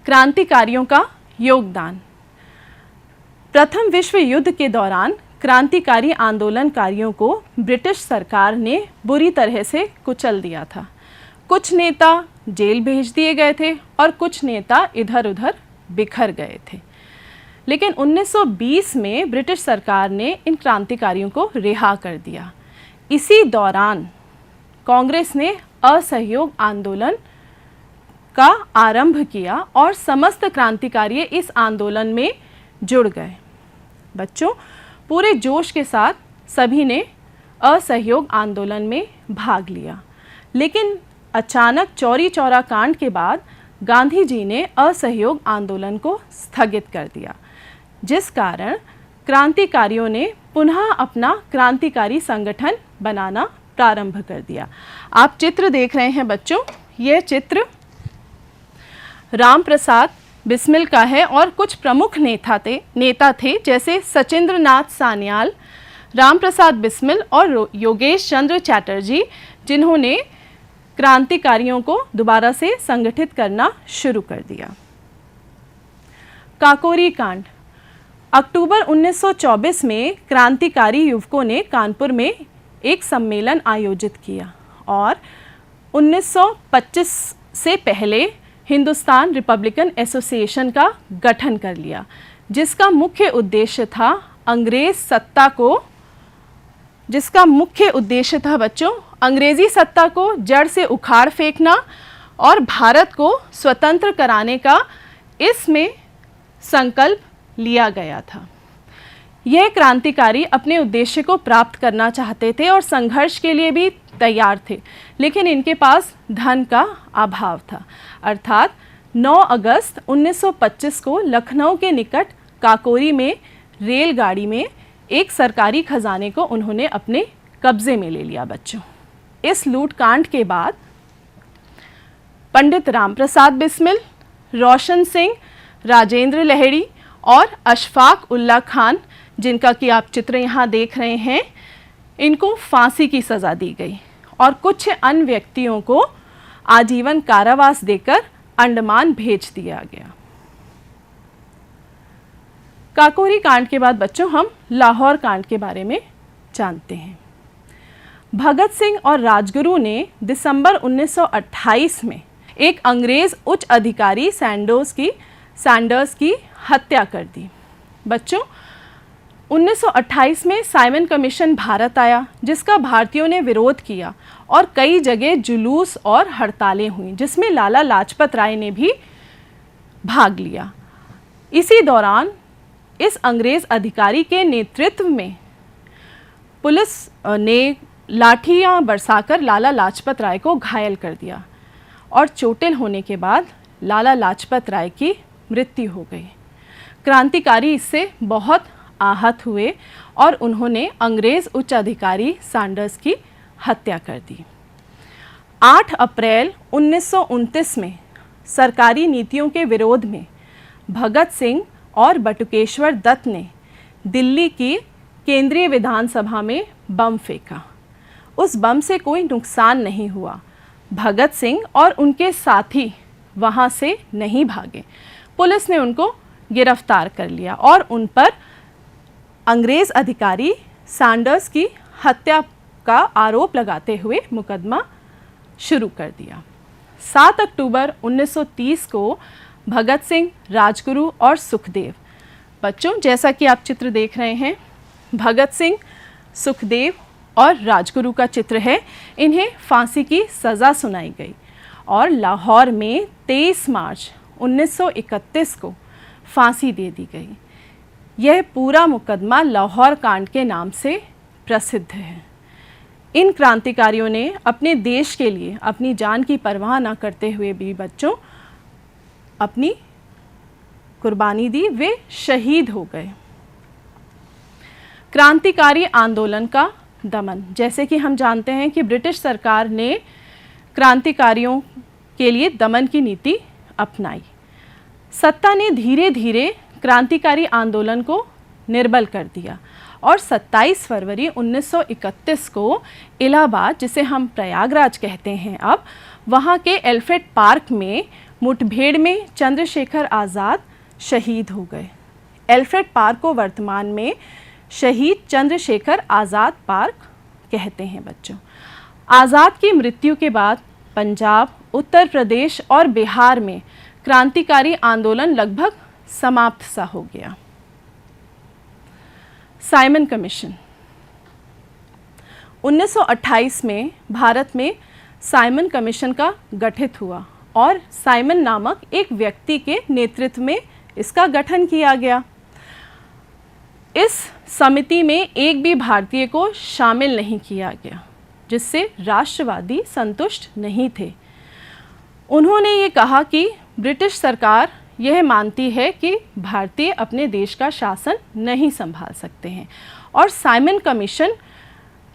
क्रांतिकारियों का योगदान। प्रथम विश्व युद्ध के दौरान क्रांतिकारी आंदोलनकारियों को ब्रिटिश सरकार ने बुरी तरह से कुचल दिया था। कुछ नेता जेल भेज दिए गए थे और कुछ नेता इधर उधर बिखर गए थे। लेकिन 1920 में ब्रिटिश सरकार ने इन क्रांतिकारियों को रिहा कर दिया। इसी दौरान कांग्रेस ने असहयोग आंदोलन का आरंभ किया और समस्त क्रांतिकारी इस आंदोलन में जुड़ गए। बच्चों, पूरे जोश के साथ सभी ने असहयोग आंदोलन में भाग लिया। लेकिन अचानक चौरी चौरा कांड के बाद गांधी जी ने असहयोग आंदोलन को स्थगित कर दिया, जिस कारण क्रांतिकारियों ने पुनः अपना क्रांतिकारी संगठन बनाना प्रारंभ कर दिया। आप चित्र देख रहे हैं बच्चों, यह चित्र राम प्रसाद बिस्मिल का है और कुछ प्रमुख नेता थे जैसे सचिंद्र नाथ सान्याल, राम प्रसाद बिस्मिल और योगेश चंद्र चैटर्जी, जिन्होंने क्रांतिकारियों को दोबारा से संगठित करना शुरू कर दिया। काकोरी कांड। अक्टूबर 1924 में क्रांतिकारी युवकों ने कानपुर में एक सम्मेलन आयोजित किया और 1925 से पहले हिंदुस्तान रिपब्लिकन एसोसिएशन का गठन कर लिया, जिसका मुख्य उद्देश्य था बच्चों अंग्रेजी सत्ता को जड़ से उखाड़ फेंकना और भारत को स्वतंत्र कराने का इसमें संकल्प लिया गया था। यह क्रांतिकारी अपने उद्देश्य को प्राप्त करना चाहते थे और संघर्ष के लिए भी तैयार थे, लेकिन इनके पास धन का अभाव था। अर्थात 9 अगस्त 1925 को लखनऊ के निकट काकोरी में रेलगाड़ी में एक सरकारी खजाने को उन्होंने अपने कब्जे में ले लिया। बच्चों, इस लूटकांड के बाद पंडित राम प्रसाद बिस्मिल, रोशन सिंह, राजेंद्र लहड़ी और अशफाक उल्ला खान, जिनका कि आप चित्र यहाँ देख रहे हैं, इनको फांसी की सज़ा दी गई और कुछ अन्य व्यक्तियों को आजीवन कारावास देकर अंडमान भेज दिया गया। काकोरी कांड के बाद बच्चों हम लाहौर कांड के बारे में जानते हैं। भगत सिंह और राजगुरु ने दिसंबर 1928 में एक अंग्रेज उच्च अधिकारी सैंडर्स की हत्या कर दी। बच्चों, 1928 में साइमन कमीशन भारत आया, जिसका भारतीयों ने विरोध किया और कई जगह जुलूस और हड़तालें हुई, जिसमें लाला लाजपत राय ने भी भाग लिया। इसी दौरान इस अंग्रेज अधिकारी के नेतृत्व में पुलिस ने लाठियां बरसाकर लाला लाजपत राय को घायल कर दिया और चोटिल होने के बाद लाला लाजपत राय की मृत्यु हो गई। क्रांतिकारी इससे बहुत आहत हुए और उन्होंने अंग्रेज उच्च अधिकारी सैंडर्स की हत्या कर दी। 8 अप्रैल 1929 में सरकारी नीतियों के विरोध में भगत सिंह और बटुकेश्वर दत्त ने दिल्ली की केंद्रीय विधानसभा में बम फेंका। उस बम से कोई नुकसान नहीं हुआ। भगत सिंह और उनके साथी वहां से नहीं भागे। पुलिस ने उनको गिरफ्तार कर लिया और उन पर अंग्रेज अधिकारी सैंडर्स की हत्या का आरोप लगाते हुए मुकदमा शुरू कर दिया। 7 अक्टूबर 1930 को भगत सिंह, राजगुरु और सुखदेव, बच्चों जैसा कि आप चित्र देख रहे हैं, भगत सिंह, सुखदेव और राजगुरु का चित्र है, इन्हें फांसी की सज़ा सुनाई गई और लाहौर में 23 मार्च 1931 को फांसी दे दी गई। यह पूरा मुकदमा लाहौर कांड के नाम से प्रसिद्ध है। इन क्रांतिकारियों ने अपने देश के लिए अपनी जान की परवाह न करते हुए भी बच्चों अपनी कुर्बानी दी, वे शहीद हो गए। क्रांतिकारी आंदोलन का दमन। जैसे कि हम जानते हैं कि ब्रिटिश सरकार ने क्रांतिकारियों के लिए दमन की नीति अपनाई। सत्ता ने धीरे धीरे क्रांतिकारी आंदोलन को निर्बल कर दिया और 27 फरवरी 1931 को इलाहाबाद, जिसे हम प्रयागराज कहते हैं अब, वहाँ के एल्फ्रेड पार्क में मुठभेड़ में चंद्रशेखर आज़ाद शहीद हो गए। एल्फ्रेड पार्क को वर्तमान में शहीद चंद्रशेखर आज़ाद पार्क कहते हैं बच्चों। आज़ाद की मृत्यु के बाद पंजाब, उत्तर प्रदेश और बिहार में क्रांतिकारी आंदोलन लगभग समाप्त सा हो गया। साइमन कमीशन 1928 में भारत में साइमन कमीशन का गठित हुआ और साइमन नामक एक व्यक्ति के नेतृत्व में इसका गठन किया गया। इस समिति में एक भी भारतीय को शामिल नहीं किया गया, जिससे राष्ट्रवादी संतुष्ट नहीं थे। उन्होंने ये कहा कि ब्रिटिश सरकार यह मानती है कि भारतीय अपने देश का शासन नहीं संभाल सकते हैं और साइमन कमीशन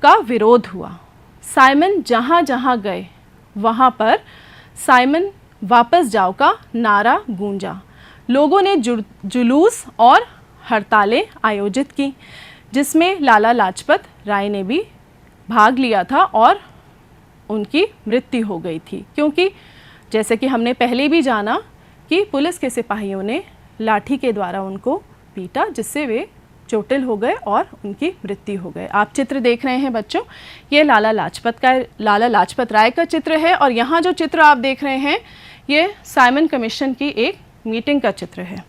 का विरोध हुआ। साइमन जहाँ जहाँ गए वहाँ पर साइमन वापस जाओ का नारा गूंजा। लोगों ने जुलूस और हड़तालें आयोजित की, जिसमें लाला लाजपत राय ने भी भाग लिया था और उनकी मृत्यु हो गई थी, क्योंकि जैसे कि हमने पहले भी जाना कि पुलिस के सिपाहियों ने लाठी के द्वारा उनको पीटा, जिससे वे चोटिल हो गए और उनकी मृत्यु हो गई। आप चित्र देख रहे हैं बच्चों, ये लाला लाजपत राय का चित्र है और यहाँ जो चित्र आप देख रहे हैं ये साइमन कमीशन की एक मीटिंग का चित्र है।